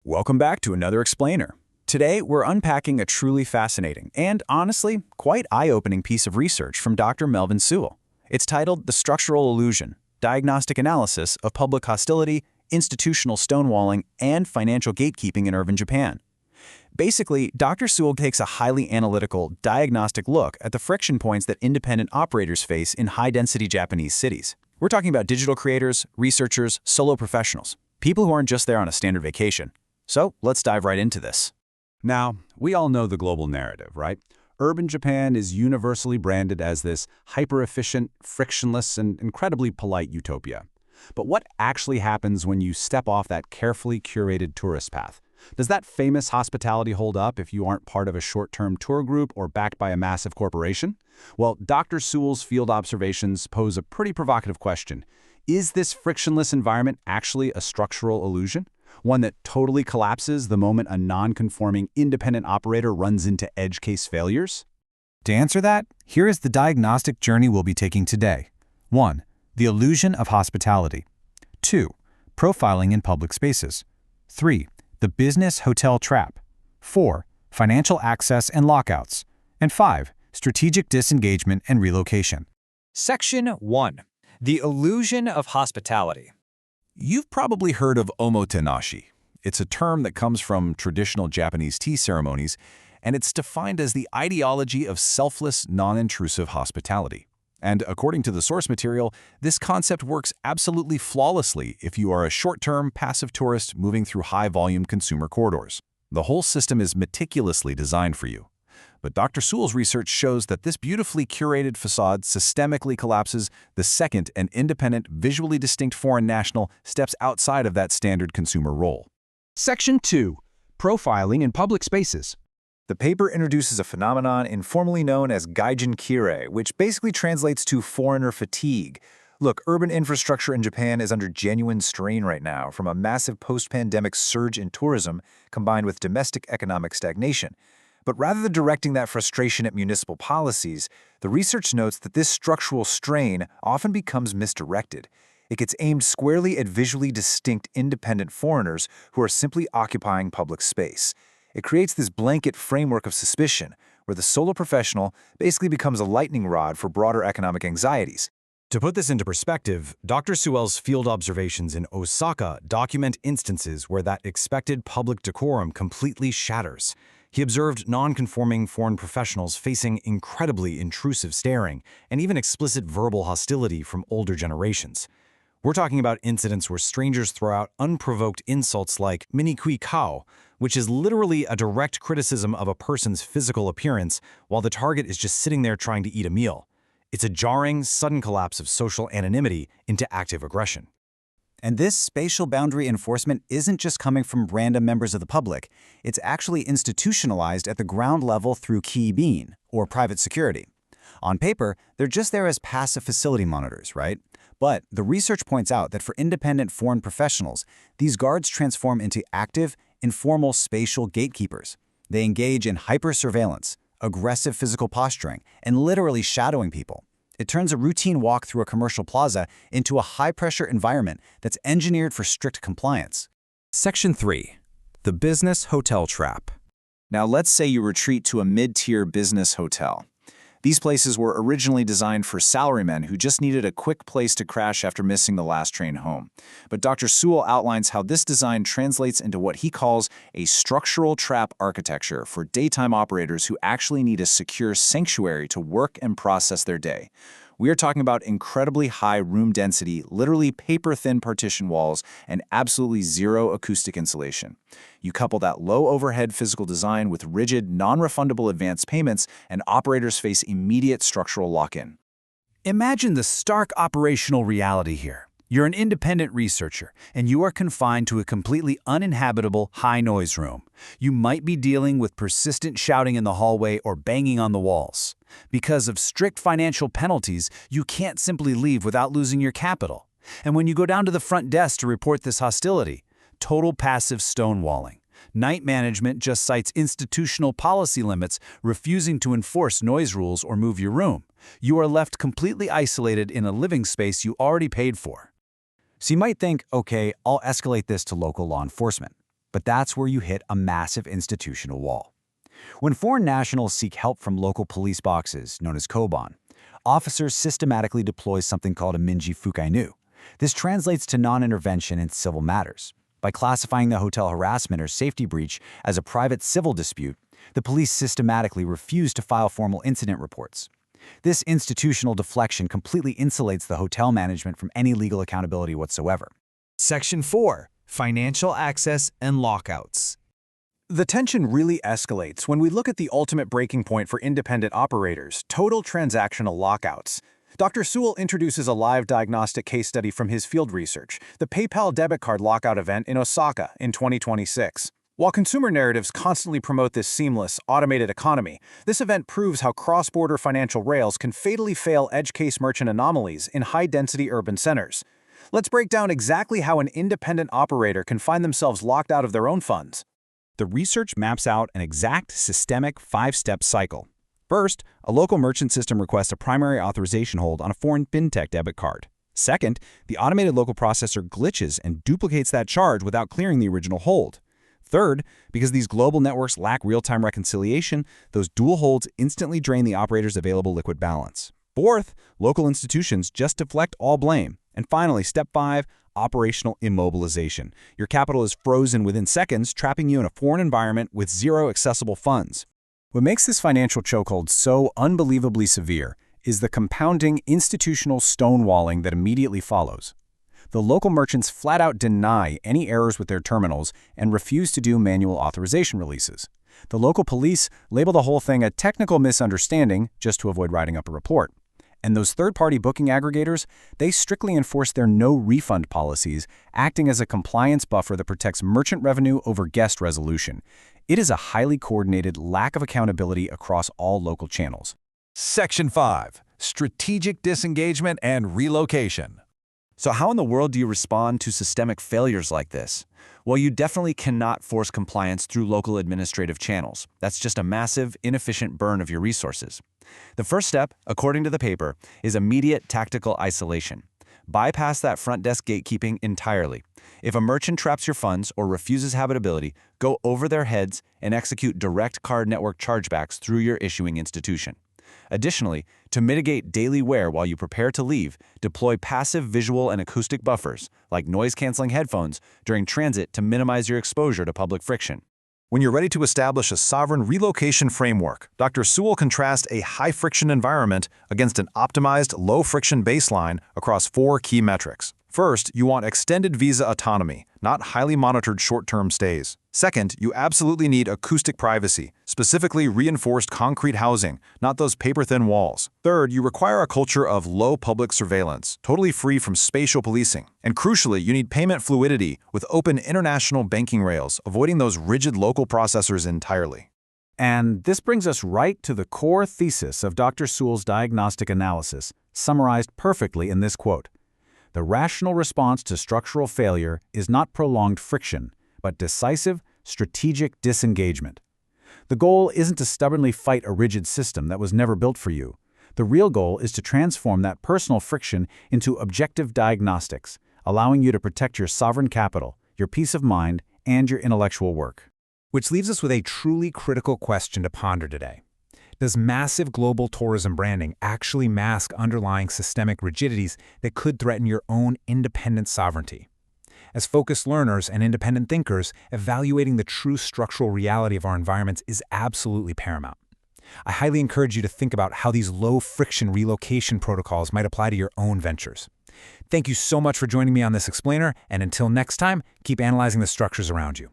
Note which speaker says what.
Speaker 1: Welcome back to another Explainer. Today, we're unpacking a truly fascinating and, honestly, quite eye-opening piece of research from Dr. Melvin Sewell. It's titled The Structural Illusion, Diagnostic Analysis of Public Hostility, Institutional Stonewalling, and Financial Gatekeeping in Urban Japan. Basically, Dr. Sewell takes a highly analytical, diagnostic look at the friction points that independent operators face in high-density Japanese cities. We're talking about digital creators, researchers, solo professionals, people who aren't just there on a standard vacation. So let's dive right into this.
Speaker 2: Now, we all know the global narrative, right? Urban Japan is universally branded as this hyper-efficient, frictionless, and incredibly polite utopia. But what actually happens when you step off that carefully curated tourist path? Does that famous hospitality hold up if you aren't part of a short-term tour group or backed by a massive corporation? Well, Dr. Sewell's field observations pose a pretty provocative question. Is this frictionless environment actually a structural illusion? One that totally collapses the moment a non-conforming independent operator runs into edge case failures?
Speaker 3: To answer that, here is the diagnostic journey we'll be taking today. 1. The illusion of hospitality. 2. Profiling in public spaces. 3. The business hotel trap. 4. Financial access and lockouts. And 5. Strategic disengagement and relocation.
Speaker 4: Section 1. The illusion of hospitality.
Speaker 1: You've probably heard of omotenashi. It's a term that comes from traditional Japanese tea ceremonies, and it's defined as the ideology of selfless, non-intrusive hospitality. And according to the source material, this concept works absolutely flawlessly if you are a short-term, passive tourist moving through high-volume consumer corridors. The whole system is meticulously designed for you. But Dr. Sewell's research shows that this beautifully curated facade systemically collapses the second an independent, visually distinct foreign national steps outside of that standard consumer role.
Speaker 5: Section 2. Profiling in public spaces.
Speaker 6: The paper introduces a phenomenon informally known as gaijin kire, which basically translates to foreigner fatigue. Look, urban infrastructure in Japan is under genuine strain right now from a massive post-pandemic surge in tourism combined with domestic economic stagnation. But rather than directing that frustration at municipal policies, the research notes that this structural strain often becomes misdirected. It gets aimed squarely at visually distinct independent foreigners who are simply occupying public space. It creates this blanket framework of suspicion, where the solo professional basically becomes a lightning rod for broader economic anxieties.
Speaker 1: To put this into perspective, Dr. Sewell's field observations in Osaka document instances where that expected public decorum completely shatters. He observed non-conforming foreign professionals facing incredibly intrusive staring and even explicit verbal hostility from older generations. We're talking about incidents where strangers throw out unprovoked insults like minikui kao, which is literally a direct criticism of a person's physical appearance while the target is just sitting there trying to eat a meal. It's a jarring, sudden collapse of social anonymity into active aggression.
Speaker 3: And this spatial boundary enforcement isn't just coming from random members of the public. It's actually institutionalized at the ground level through key-bean, or private security. On paper, they're just there as passive facility monitors, right? But the research points out that for independent foreign professionals, these guards transform into active, informal spatial gatekeepers. They engage in hyper-surveillance, aggressive physical posturing, and literally shadowing people. It turns a routine walk through a commercial plaza into a high-pressure environment that's engineered for strict compliance.
Speaker 5: Section 3. The business hotel trap.
Speaker 6: Now let's say you retreat to a mid-tier business hotel. These places were originally designed for salarymen who just needed a quick place to crash after missing the last train home. But Dr. Sewell outlines how this design translates into what he calls a structural trap architecture for daytime operators who actually need a secure sanctuary to work and process their day. We are talking about incredibly high room density, literally paper-thin partition walls, and absolutely zero acoustic insulation. You couple that low overhead physical design with rigid, non-refundable advance payments, and operators face immediate structural lock-in.
Speaker 3: Imagine the stark operational reality here. You're an independent researcher, and you are confined to a completely uninhabitable, high-noise room. You might be dealing with persistent shouting in the hallway or banging on the walls. Because of strict financial penalties, you can't simply leave without losing your capital. And when you go down to the front desk to report this hostility, total passive stonewalling. Night management just cites institutional policy limits, refusing to enforce noise rules or move your room. You are left completely isolated in a living space you already paid for. So you might think, okay, I'll escalate this to local law enforcement. But that's where you hit a massive institutional wall. When foreign nationals seek help from local police boxes, known as koban, officers systematically deploy something called a minji fukainu. This translates to non-intervention in civil matters. By classifying the hotel harassment or safety breach as a private civil dispute, the police systematically refuse to file formal incident reports. This institutional deflection completely insulates the hotel management from any legal accountability whatsoever.
Speaker 7: Section 4. Financial access and lockouts.
Speaker 8: The tension really escalates when we look at the ultimate breaking point for independent operators, total transactional lockouts. Dr. Sewell introduces a live diagnostic case study from his field research, the PayPal debit card lockout event in Osaka in 2026. While consumer narratives constantly promote this seamless, automated economy, this event proves how cross-border financial rails can fatally fail edge case merchant anomalies in high-density urban centers. Let's break down exactly how an independent operator can find themselves locked out of their own funds.
Speaker 2: The research maps out an exact systemic 5-step cycle. First, a local merchant system requests a primary authorization hold on a foreign fintech debit card. Second, the automated local processor glitches and duplicates that charge without clearing the original hold. Third, because these global networks lack real-time reconciliation, those dual holds instantly drain the operator's available liquid balance. Fourth, local institutions just deflect all blame. And finally, step 5, operational immobilization. Your capital is frozen within seconds, trapping you in a foreign environment with zero accessible funds.
Speaker 8: What makes this financial chokehold so unbelievably severe is the compounding institutional stonewalling that immediately follows. The local merchants flat out deny any errors with their terminals and refuse to do manual authorization releases. The local police label the whole thing a technical misunderstanding just to avoid writing up a report. And those third-party booking aggregators, they strictly enforce their no-refund policies, acting as a compliance buffer that protects merchant revenue over guest resolution. It is a highly coordinated lack of accountability across all local channels.
Speaker 1: Section 5. Strategic disengagement and relocation.
Speaker 6: So how in the world do you respond to systemic failures like this? Well, you definitely cannot force compliance through local administrative channels. That's just a massive, inefficient burn of your resources. The first step, according to the paper, is immediate tactical isolation. Bypass that front desk gatekeeping entirely. If a merchant traps your funds or refuses habitability, go over their heads and execute direct card network chargebacks through your issuing institution. Additionally, to mitigate daily wear while you prepare to leave, deploy passive visual and acoustic buffers, like noise-canceling headphones, during transit to minimize your exposure to public friction.
Speaker 1: When you're ready to establish a sovereign relocation framework, Dr. Sewell contrasts a high-friction environment against an optimized low-friction baseline across 4 key metrics. First, you want extended visa autonomy, not highly monitored short-term stays. Second, you absolutely need acoustic privacy, specifically reinforced concrete housing, not those paper-thin walls. Third, you require a culture of low public surveillance, totally free from spatial policing. And crucially, you need payment fluidity with open international banking rails, avoiding those rigid local processors entirely.
Speaker 3: And this brings us right to the core thesis of Dr. Sewell's diagnostic analysis, summarized perfectly in this quote. The rational response to structural failure is not prolonged friction, but decisive, strategic disengagement. The goal isn't to stubbornly fight a rigid system that was never built for you. The real goal is to transform that personal friction into objective diagnostics, allowing you to protect your sovereign capital, your peace of mind, and your intellectual work.
Speaker 4: Which leaves us with a truly critical question to ponder today. Does massive global tourism branding actually mask underlying systemic rigidities that could threaten your own independent sovereignty? As focused learners and independent thinkers, evaluating the true structural reality of our environments is absolutely paramount. I highly encourage you to think about how these low-friction relocation protocols might apply to your own ventures. Thank you so much for joining me on this explainer, and until next time, keep analyzing the structures around you.